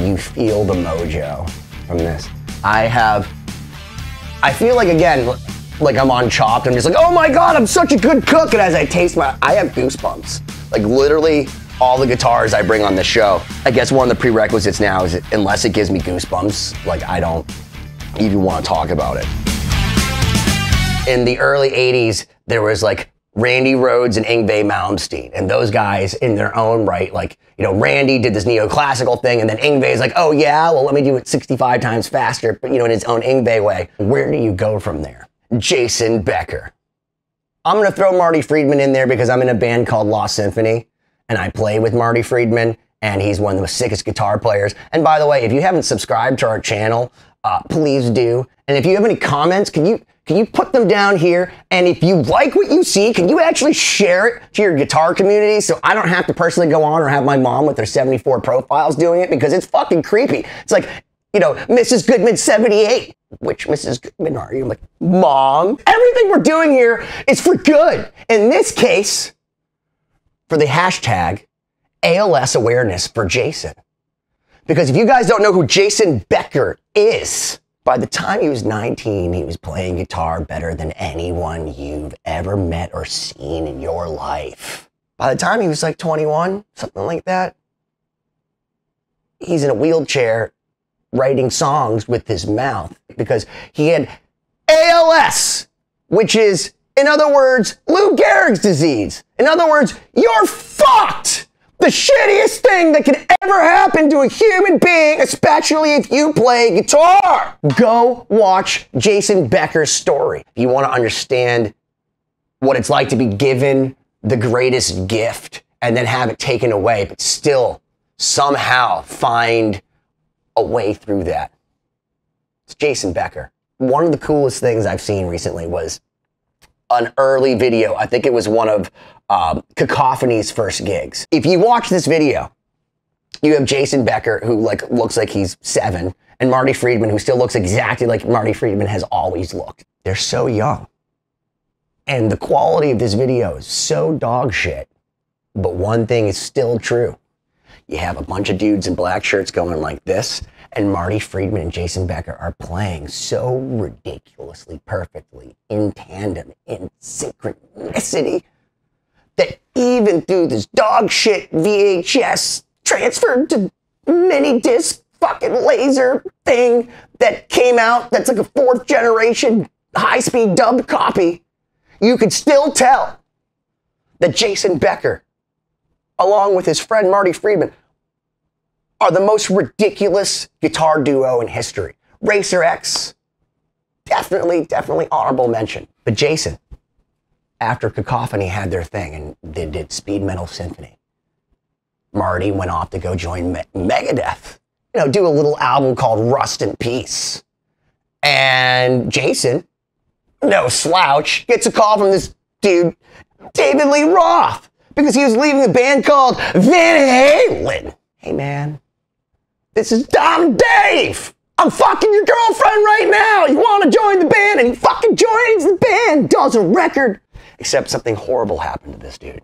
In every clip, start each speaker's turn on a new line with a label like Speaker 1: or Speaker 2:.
Speaker 1: you feel the mojo from this. I feel like, again, like I'm on Chopped. I'm just like, oh my God, I'm such a good cook. And as I taste I have goosebumps. Like literally all the guitars I bring on the show, I guess one of the prerequisites now is unless it gives me goosebumps, like I don't even want to talk about it. In the early 80s, there was like Randy Rhoads and Yngwie Malmsteen, and those guys in their own right, like, you know, Randy did this neoclassical thing, and then Yngwie's like, oh yeah, well let me do it 65 times faster, but you know, in his own Yngwie way. Where do you go from there? Jason Becker. I'm gonna throw Marty Friedman in there because I'm in a band called Lost Symphony, and I play with Marty Friedman, and he's one of the sickest guitar players. And by the way, if you haven't subscribed to our channel, please do. And if you have any comments, can you put them down here? And if you like what you see, can you actually share it to your guitar community so I don't have to personally go on or have my mom with her 74 profiles doing it, because it's fucking creepy. It's like, you know, Mrs. Goodman 78. Which Mrs. Goodman are you? I'm like, Mom, everything we're doing here is for good. In this case, for the hashtag ALS awareness for Jason. Because if you guys don't know who Jason Becker is, by the time he was 19, he was playing guitar better than anyone you've ever met or seen in your life. By the time he was like 21, something like that, he's in a wheelchair writing songs with his mouth because he had ALS, which is, in other words, Lou Gehrig's disease. In other words, you're fucked. The shittiest thing that could ever happen to a human being, especially if you play guitar. Go watch Jason Becker's story. If you want to understand what it's like to be given the greatest gift and then have it taken away, but still somehow find a way through that. It's Jason Becker. One of the coolest things I've seen recently was an early video. I think it was one of Cacophony's first gigs. If you watch this video, you have Jason Becker, who like looks like he's 7, and Marty Friedman, who still looks exactly like Marty Friedman has always looked. They're so young. And the quality of this video is so dog shit. But one thing is still true. You have a bunch of dudes in black shirts going like this, and Marty Friedman and Jason Becker are playing so ridiculously perfectly in tandem, in synchronicity, that even through this dog shit VHS transferred to mini disc fucking laser thing that came out, that's like a 4th generation high-speed dubbed copy, you could still tell that Jason Becker, along with his friend Marty Friedman, are the most ridiculous guitar duo in history. Racer X, definitely honorable mention. But Jason, after Cacophony had their thing and they did Speed Metal Symphony, Marty went off to go join Megadeth, you know, do a little album called Rust in Peace. And Jason, no slouch, gets a call from this dude, David Lee Roth, because he was leaving a band called Van Halen. Hey man, this is Dom Dave. I'm fucking your girlfriend right now. You want to join the band? And he fucking joins the band, does a record. Except something horrible happened to this dude.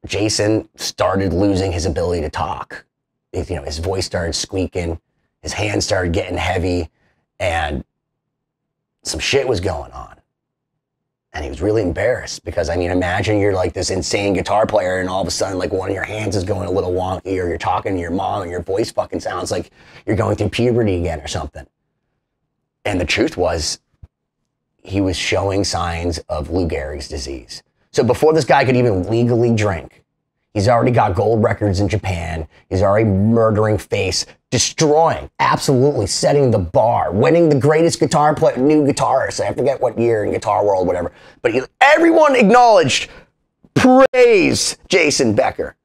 Speaker 1: Jason started losing his ability to talk. You know, his voice started squeaking, his hands started getting heavy, and some shit was going on. And he was really embarrassed because, I mean, imagine you're like this insane guitar player and all of a sudden like one of your hands is going a little wonky, or you're talking to your mom and your voice fucking sounds like you're going through puberty again or something. And the truth was, he was showing signs of Lou Gehrig's disease. So before this guy could even legally drink, he's already got gold records in Japan. He's already murdering face, destroying, absolutely setting the bar, winning the greatest guitar player, new guitarist. I forget what year in Guitar World, whatever. But everyone acknowledged, praised Jason Becker.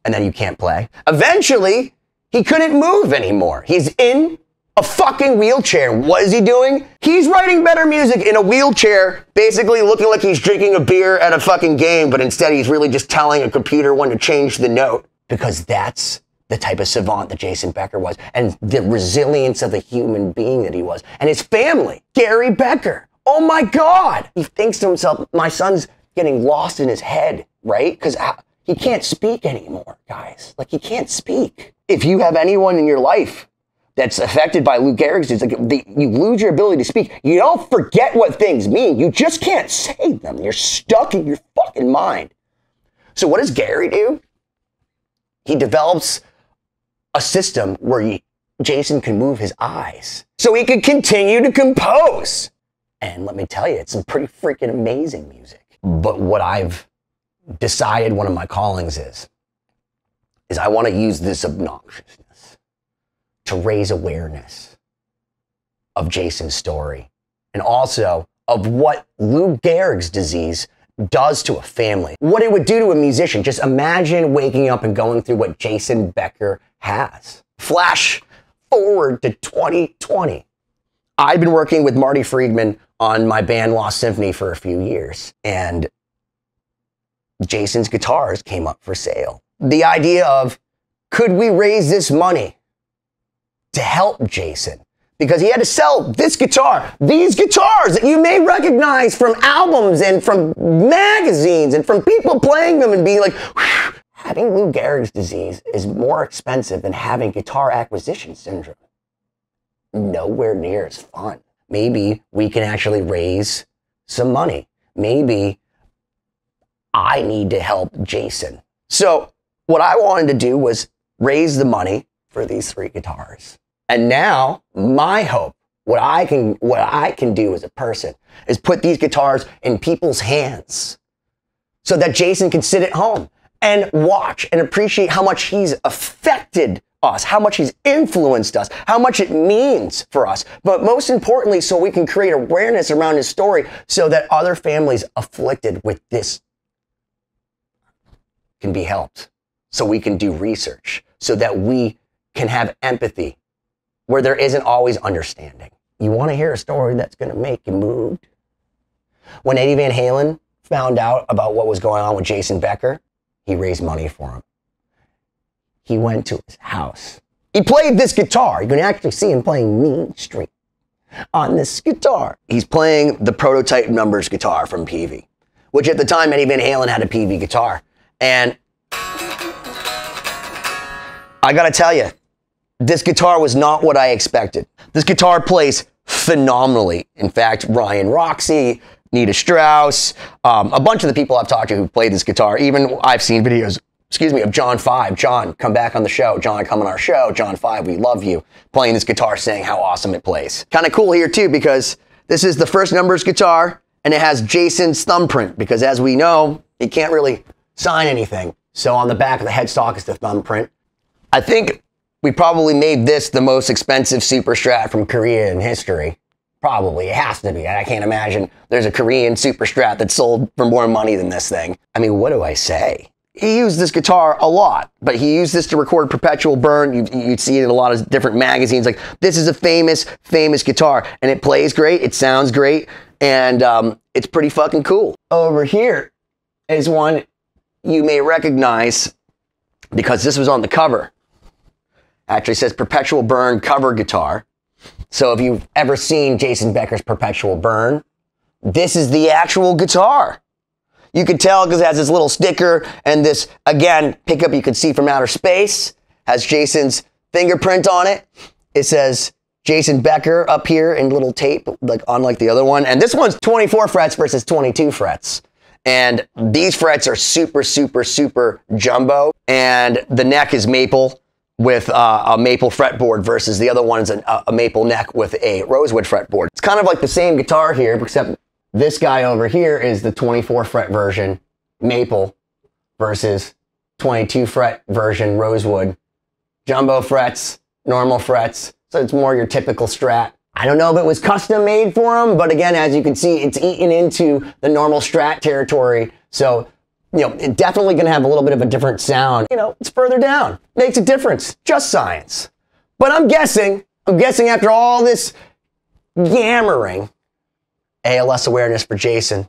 Speaker 1: And then you can't play. Eventually, he couldn't move anymore. He's in a fucking wheelchair. What is he doing? He's writing better music in a wheelchair, basically looking like he's drinking a beer at a fucking game, but instead he's really just telling a computer when to change the note, because that's the type of savant that Jason Becker was, and the resilience of the human being that he was. And his family, Gary Becker. Oh my God. He thinks to himself, my son's getting lost in his head, right? Because he can't speak anymore, guys. Like, he can't speak. if you have anyone in your life that's affected by Lou Gehrig's disease, like you lose your ability to speak. You don't forget what things mean. You just can't say them. You're stuck in your fucking mind. So what does Gary do? He develops a system where Jason can move his eyes so he can continue to compose. And let me tell you, it's some pretty freaking amazing music. But what I've decided one of my callings is I want to use this obnoxiousness to raise awareness of Jason's story and also of what Lou Gehrig's disease does to a family. What it would do to a musician. Just imagine waking up and going through what Jason Becker has. Flash forward to 2020. I've been working with Marty Friedman on my band Lost Symphony for a few years, and Jason's guitars came up for sale. The idea of, could we raise this money to help Jason? Because he had to sell this guitar, these guitars that you may recognize from albums and from magazines and from people playing them and being like, whew. Having Lou Gehrig's disease is more expensive than having guitar acquisition syndrome. Nowhere near as fun. Maybe we can actually raise some money. Maybe I need to help Jason. So what I wanted to do was raise the money for these 3 guitars. And now my hope, what I can do as a person is put these guitars in people's hands so that Jason can sit at home and watch and appreciate how much he's affected us, how much he's influenced us, how much it means for us. But most importantly, so we can create awareness around his story so that other families afflicted with this can be helped. So we can do research, so that we can have empathy where there isn't always understanding. You want to hear a story that's going to make you move? When Eddie Van Halen found out about what was going on with Jason Becker, he raised money for him. He went to his house. He played this guitar. You can actually see him playing Mean Street on this guitar. He's playing the prototype numbers guitar from Peavey, which at the time Eddie Van Halen had a Peavey guitar. And I gotta tell you, this guitar was not what I expected. This guitar plays phenomenally. In fact, Ryan Roxy, Nita Strauss, a bunch of the people I've talked to who played this guitar, even I've seen videos, of John 5. John, come back on the show. John, come on our show. John 5, we love you. Playing this guitar, saying how awesome it plays. Kind of cool here too, because this is the first numbers guitar, and it has Jason's thumbprint, because as we know, he can't really sign anything. So on the back of the headstock is the thumbprint. I think we probably made this the most expensive Super Strat from Korea in history. Probably, it has to be. I can't imagine there's a Korean Super Strat that sold for more money than this thing. I mean, what do I say? He used this guitar a lot, but he used this to record Perpetual Burn. You'd see it in a lot of different magazines. Like, this is a famous guitar, and it plays great, it sounds great, and it's pretty fucking cool. Over here is one you may recognize because this was on the cover. Actually says Perpetual Burn cover guitar. So if you've ever seen Jason Becker's Perpetual Burn, this is the actual guitar. You can tell because it has this little sticker and this, again, pickup you can see from outer space, has Jason's fingerprint on it. It says Jason Becker up here in little tape, like unlike the other one. And this one's 24 frets versus 22 frets. And these frets are super, super, super jumbo. And the neck is maple with a maple fretboard versus the other one is a maple neck with a rosewood fretboard. It's kind of like the same guitar here, except this guy over here is the 24 fret version maple versus 22 fret version rosewood. Jumbo frets, normal frets, so it's more your typical Strat. I don't know if it was custom made for him, but again, as you can see, it's eaten into the normal Strat territory. So, you know, it's definitely going to have a little bit of a different sound. You know, it's further down. Makes a difference. Just science. But I'm guessing after all this yammering, ALS awareness for Jason.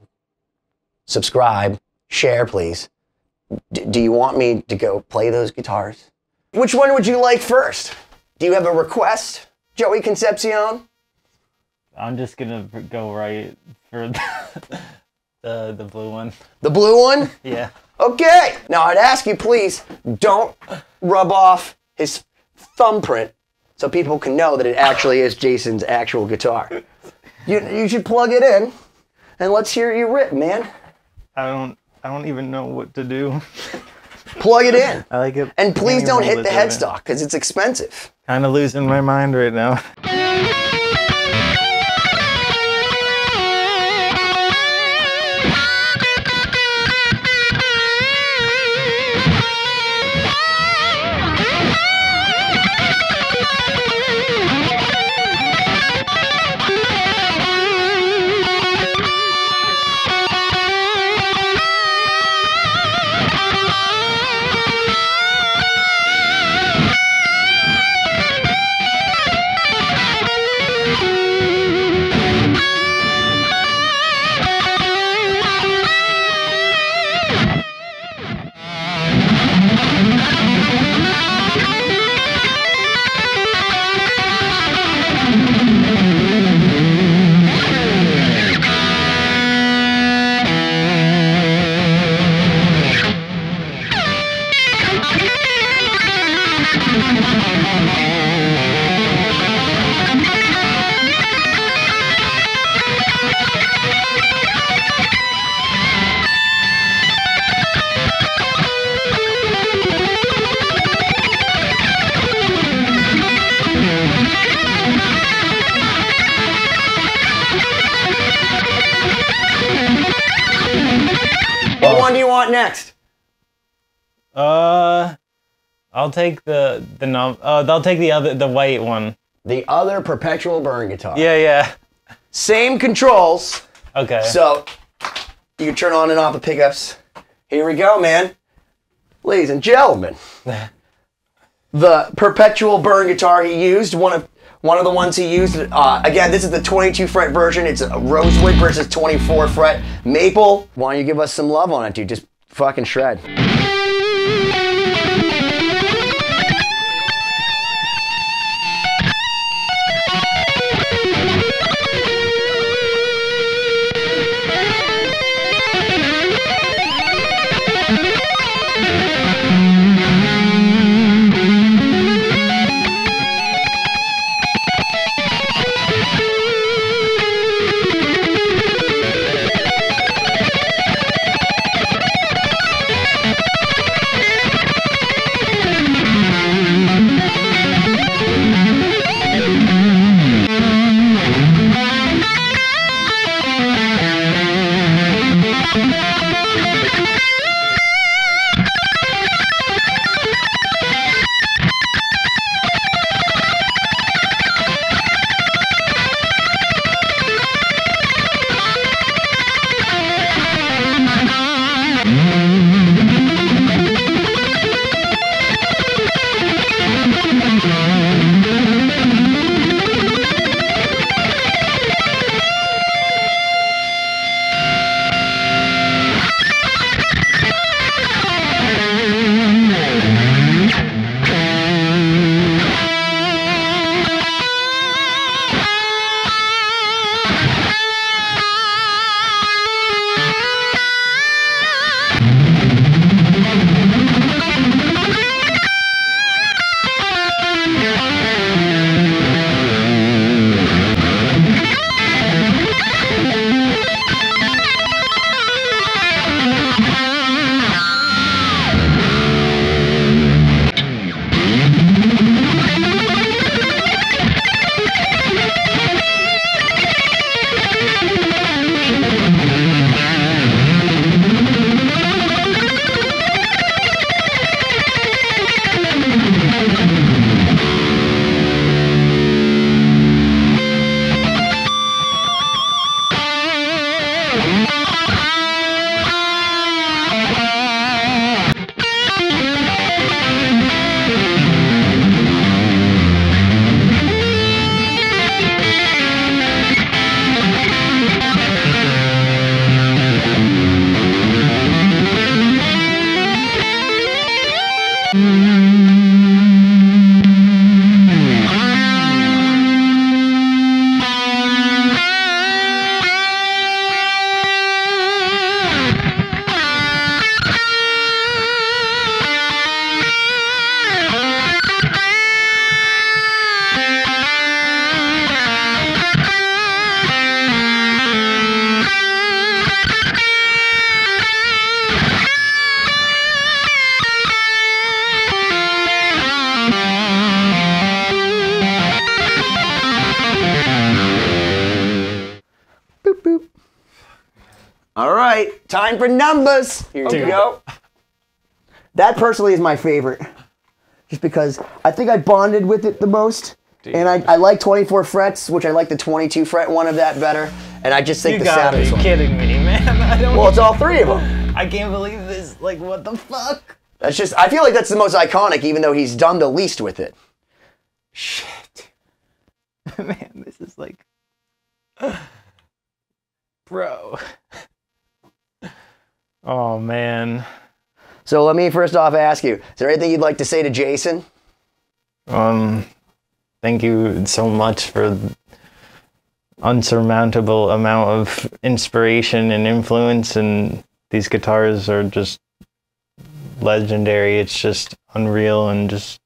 Speaker 1: Subscribe. Share, please. Do you want me to go play those guitars? Which one would you like first? Do you have a request, Joey Concepcion?
Speaker 2: I'm just going to go right for the blue one.
Speaker 1: The blue one?
Speaker 2: Yeah.
Speaker 1: Okay. Now I'd ask you, please, don't rub off his thumbprint so people can know that it actually is Jason's actual guitar. You should plug it in and let's hear you rip, man.
Speaker 2: I don't even know what to do.
Speaker 1: Plug it in.
Speaker 2: I like it.
Speaker 1: And please don't hit the headstock because it's expensive.
Speaker 2: Kind of losing my mind right now.
Speaker 1: What one do you want next?
Speaker 2: I'll take I'll take the white one.
Speaker 1: The other perpetual burn guitar.
Speaker 2: Yeah.
Speaker 1: Same controls.
Speaker 2: Okay.
Speaker 1: So you can turn on and off the pickups. Here we go, man. Ladies and gentlemen, the perpetual burn guitar he used, one of the ones he used. Again, this is the 22 fret version. It's a rosewood versus 24 fret maple. Why don't you give us some love on it, dude? Just fucking shred. right, time for numbers. Here you go. That personally is my favorite. Just because I think I bonded with it the most. Dude. And I like 24 frets, which I like the 22 fret one of that better. And I just think the sound is...
Speaker 2: You gotta be kidding me, man.
Speaker 1: Well, it's all three of them.
Speaker 2: I can't believe this. Like, what the fuck?
Speaker 1: That's just... I feel like that's the most iconic, even though he's done the least with it.
Speaker 2: Shit. Man, this is like... Bro. Oh, man.
Speaker 1: So let me first off ask you, is there anything you'd like to say to Jason?
Speaker 2: Thank you so much for the unsurmountable amount of inspiration and influence, and these guitars are just legendary. It's just unreal and just...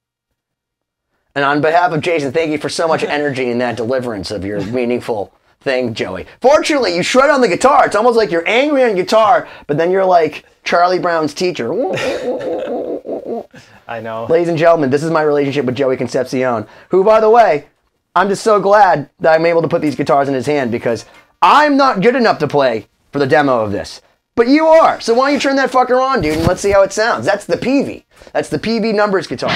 Speaker 1: And on behalf of Jason, thank you for so much energy in that deliverance of your meaningful thing, Joey. Fortunately, you shred on the guitar. It's almost like you're angry on guitar, but then you're like Charlie Brown's teacher.
Speaker 2: I know.
Speaker 1: Ladies and gentlemen, this is my relationship with Joey Concepcion, who, by the way, I'm just so glad that I'm able to put these guitars in his hand because I'm not good enough to play for the demo of this. But you are. So why don't you turn that fucker on, dude, and let's see how it sounds. That's the PV. That's the PV numbers guitar.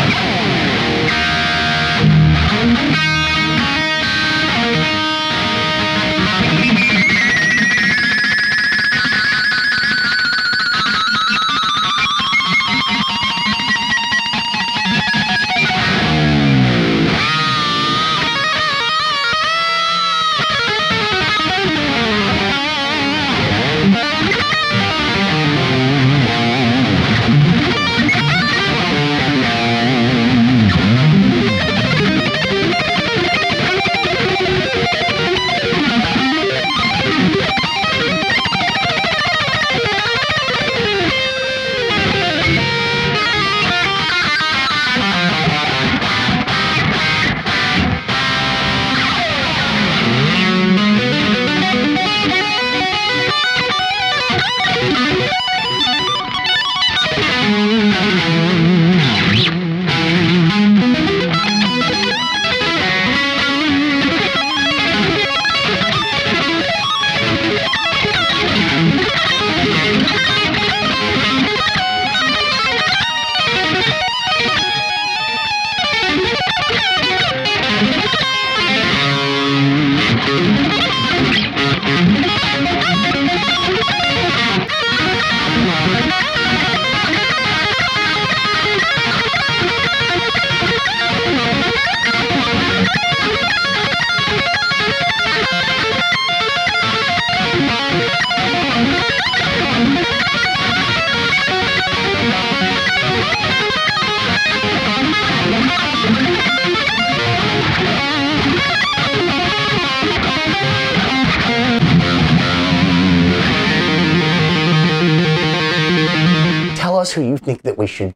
Speaker 1: Who you think that we should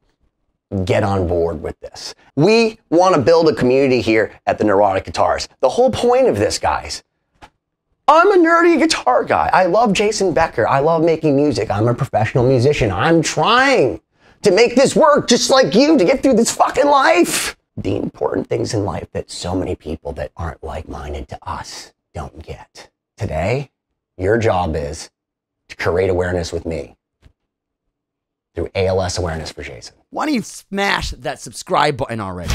Speaker 1: get on board with this. We want to build a community here at the Neurotic Guitarist. The whole point of this, guys, I'm a nerdy guitar guy. I love Jason Becker. I love making music. I'm a professional musician. I'm trying to make this work just like you to get through this fucking life. The important things in life that so many people that aren't like-minded to us don't get. Today, your job is to create awareness with me through ALS awareness for Jason.
Speaker 3: Why don't you smash that subscribe button already?